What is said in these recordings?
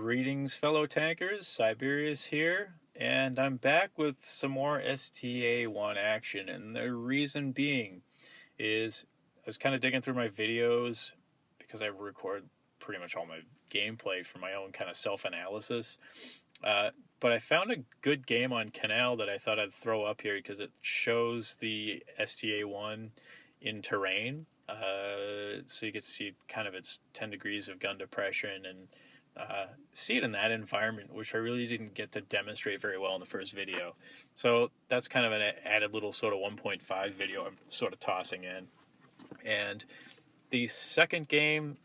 Greetings, fellow tankers. Psyberius here, and I'm back with some more STA-1 action. And the reason being is I was kind of digging through my videos because I record pretty much all my gameplay for my own kind of self-analysis. But I found a good game on Canal that I thought I'd throw up here because it shows the STA-1 in terrain. So you get to see kind of its 10 degrees of gun depression and see it in that environment, which I really didn't get to demonstrate very well in the first video. So that's kind of an added little sort of 1.5 video I'm sort of tossing in. And the second game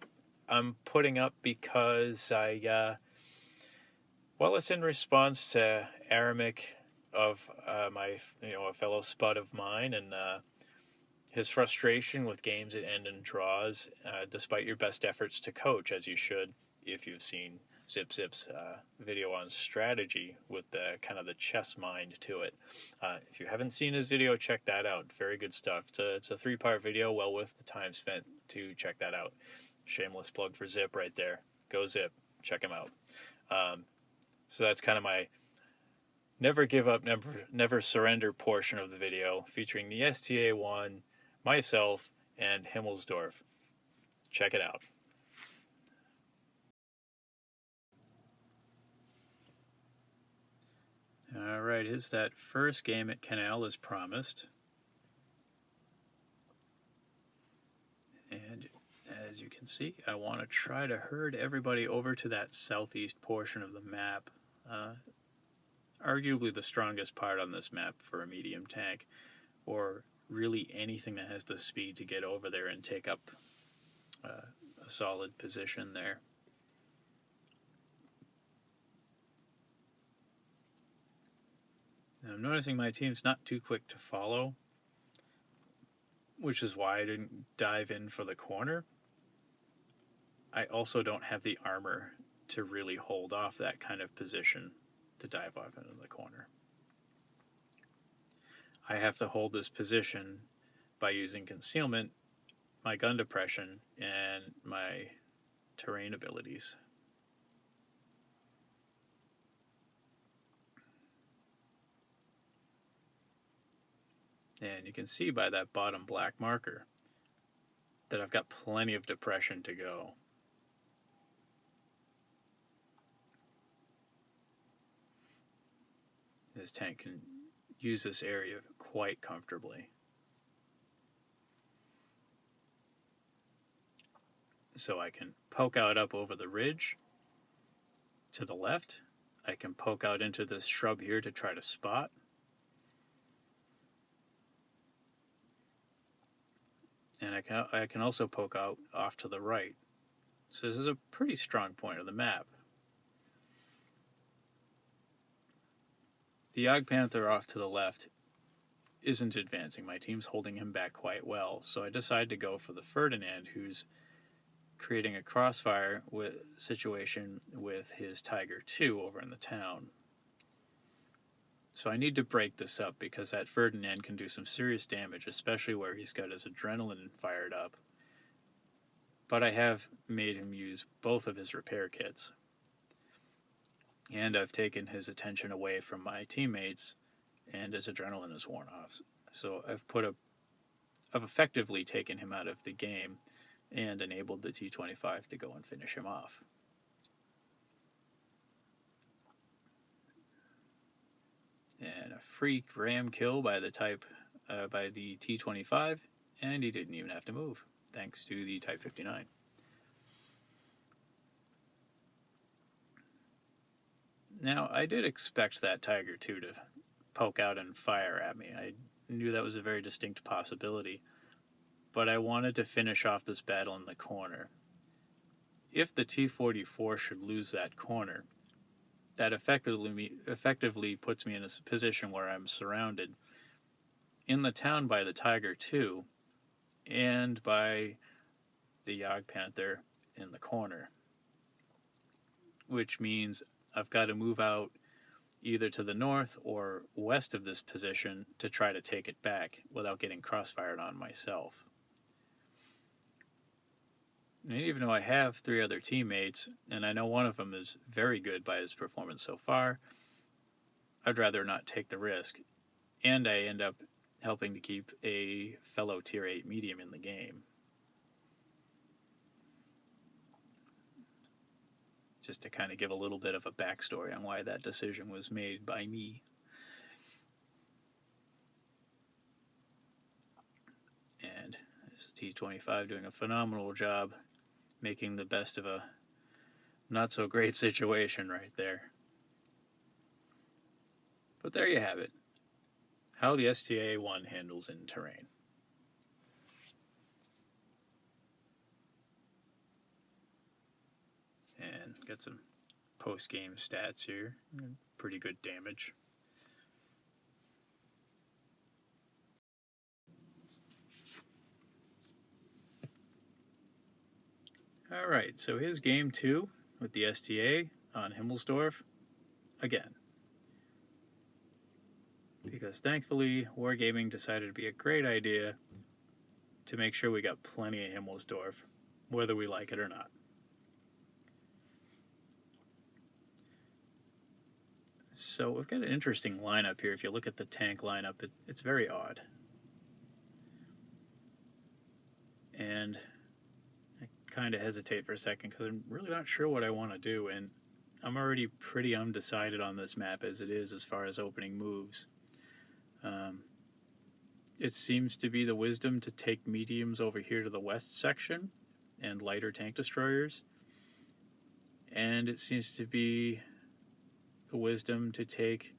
I'm putting up because it's in response to Aramic of a fellow spud of mine, and his frustration with games that end in draws, despite your best efforts to coach, as you should if you've seen Zip's video on strategy with the kind of the chess mind to it. If you haven't seen his video, check that out. Very good stuff. It's a 3-part video, well worth the time spent to check that out. Shameless plug for Zip right there. Go Zip. Check him out. So that's kind of my never give up, never surrender portion of the video, featuring the STA-1, myself, and Himmelsdorf. Check it out. Alright, here's that first game at Canal as promised. And as you can see, I want to try to herd everybody over to that southeast portion of the map. Arguably the strongest part on this map for a medium tank, or really anything that has the speed to get over there and take up a solid position there. Now, I'm noticing my team's not too quick to follow, which is why I didn't dive in for the corner. I also don't have the armor to really hold off that kind of position to dive off into the corner. I have to hold this position by using concealment, my gun depression, and my terrain abilities. And you can see by that bottom black marker that I've got plenty of depression to go. This tank can use this area quite comfortably. So I can poke out up over the ridge to the left. I can poke out into this shrub here to try to spot. And I can also poke out off to the right. So this is a pretty strong point of the map. The Jagdpanther off to the left isn't advancing. My team's holding him back quite well. So I decide to go for the Ferdinand, who's creating a crossfire situation with his Tiger 2 over in the town. So I need to break this up because that Ferdinand can do some serious damage, especially where he's got his adrenaline fired up. But I have made him use both of his repair kits. And I've taken his attention away from my teammates, and his adrenaline is worn off. So I've effectively taken him out of the game and enabled the T-25 to go and finish him off. And a free ram kill by the T-25, and he didn't even have to move, thanks to the Type 59. Now, I did expect that Tiger 2 to poke out and fire at me. I knew that was a very distinct possibility, but I wanted to finish off this battle in the corner. If the T-44 should lose that corner, that effectively puts me in a position where I'm surrounded in the town by the Tiger 2 and by the Jagdpanther in the corner, which means I've got to move out either to the north or west of this position to try to take it back without getting crossfired on myself. And even though I have 3 other teammates, and I know one of them is very good by his performance so far, I'd rather not take the risk. And I end up helping to keep a fellow Tier 8 medium in the game. Just to kind of give a little bit of a backstory on why that decision was made by me. And there's T25 doing a phenomenal job making the best of a not so great situation right there. But there you have it. How the STA-1 handles in terrain. And got some post-game stats here. Pretty good damage. Alright, so his game 2 with the STA on Himmelsdorf again. Because thankfully, Wargaming decided to be a great idea to make sure we got plenty of Himmelsdorf, whether we like it or not. So we've got an interesting lineup here. If you look at the tank lineup, it's very odd. And I kind of hesitate for a second because I'm really not sure what I want to do, and I'm already pretty undecided on this map as it is as far as opening moves. It seems to be the wisdom to take mediums over here to the west section and lighter tank destroyers. And it seems to be the wisdom to take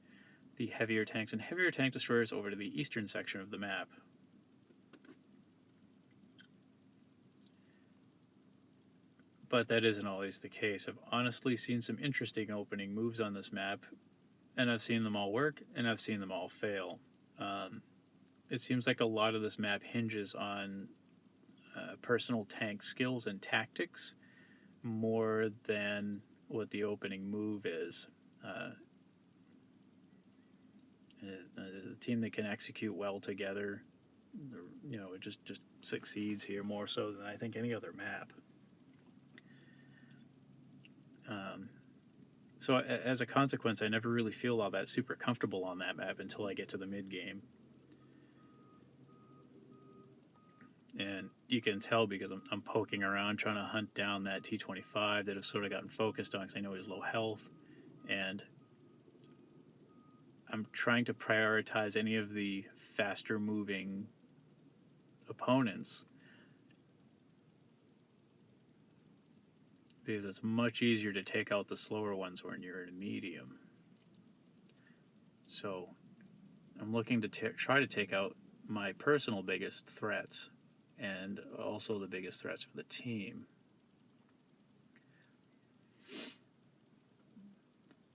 the heavier tanks and heavier tank destroyers over to the eastern section of the map. But that isn't always the case. I've honestly seen some interesting opening moves on this map, and I've seen them all work, and I've seen them all fail. It seems like a lot of this map hinges on personal tank skills and tactics more than what the opening move is. The team that can execute well together, it just succeeds here more so than I think any other map. So as a consequence, I never really feel all that super comfortable on that map until I get to the mid game. And you can tell because I'm poking around trying to hunt down that T25 that I've sort of gotten focused on because I know he's low health. And I'm trying to prioritize any of the faster moving opponents because it's much easier to take out the slower ones when you're in a medium. So I'm looking to try to take out my personal biggest threats and also the biggest threats for the team.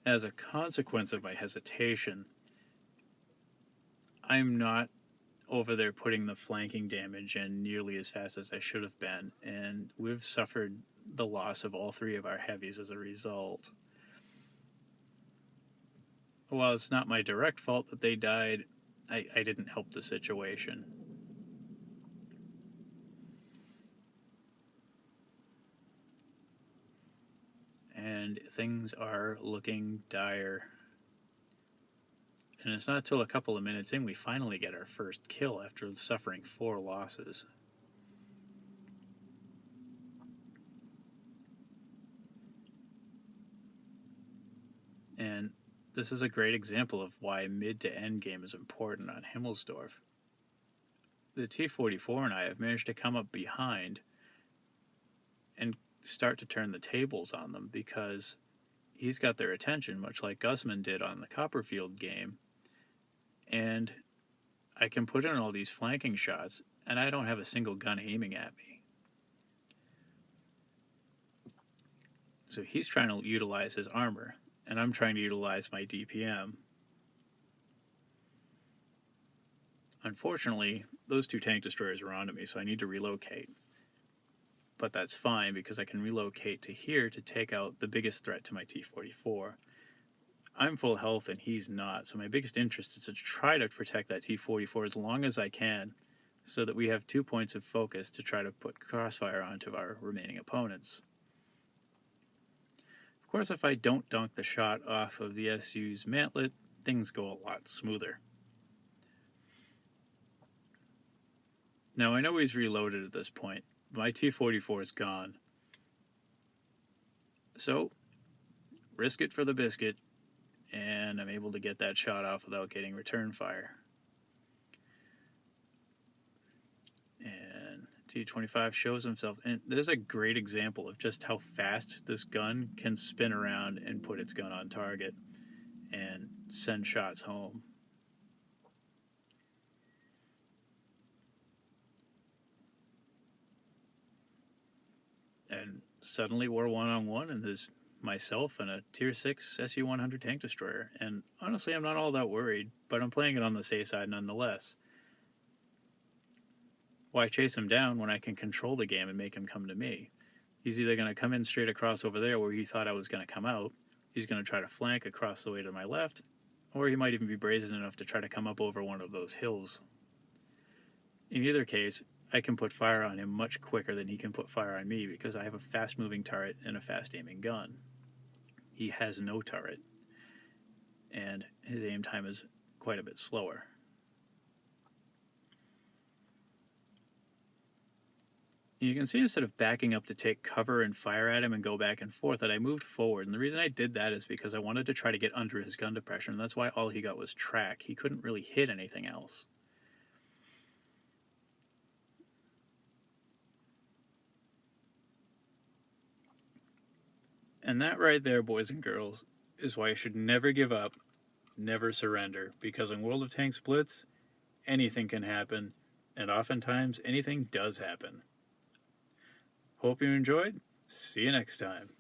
As a consequence of my hesitation, I'm not over there putting the flanking damage in nearly as fast as I should have been, and we've suffered the loss of all 3 of our heavies as a result. While it's not my direct fault that they died, I didn't help the situation. And things are looking dire. And it's not until a couple of minutes in we finally get our first kill after suffering 4 losses. And this is a great example of why mid to end game is important on Himmelsdorf. The T-44 and I have managed to come up behind and start to turn the tables on them because he's got their attention, much like Gusman did on the Copperfield game. And I can put in all these flanking shots, and I don't have a single gun aiming at me. So he's trying to utilize his armor, and I'm trying to utilize my DPM. Unfortunately, those 2 tank destroyers are onto me, so I need to relocate. But that's fine because I can relocate to here to take out the biggest threat to my T-44. I'm full health and he's not, so my biggest interest is to try to protect that T-44 as long as I can so that we have 2 points of focus to try to put crossfire onto our remaining opponents. Of course, if I don't dunk the shot off of the SU's mantlet, things go a lot smoother. Now I know he's reloaded at this point. My T-44 is gone. So, risk it for the biscuit, and I'm able to get that shot off without getting return fire. And T-25 shows himself, and there's a great example of just how fast this gun can spin around and put its gun on target and send shots home. And suddenly we're one-on-one, and there's myself and a Tier 6 SU-100 tank destroyer. And honestly, I'm not all that worried, but I'm playing it on the safe side nonetheless. Why chase him down when I can control the game and make him come to me? He's either going to come in straight across over there where he thought I was going to come out, he's going to try to flank across the way to my left, or he might even be brazen enough to try to come up over one of those hills. In either case, I can put fire on him much quicker than he can put fire on me because I have a fast-moving turret and a fast-aiming gun. He has no turret, and his aim time is quite a bit slower. You can see instead of backing up to take cover and fire at him and go back and forth, that I moved forward. And the reason I did that is because I wanted to try to get under his gun depression, and that's why all he got was track. He couldn't really hit anything else. And that right there, boys and girls, is why you should never give up, never surrender. Because in World of Tanks Blitz, anything can happen, and oftentimes anything does happen. Hope you enjoyed. See you next time.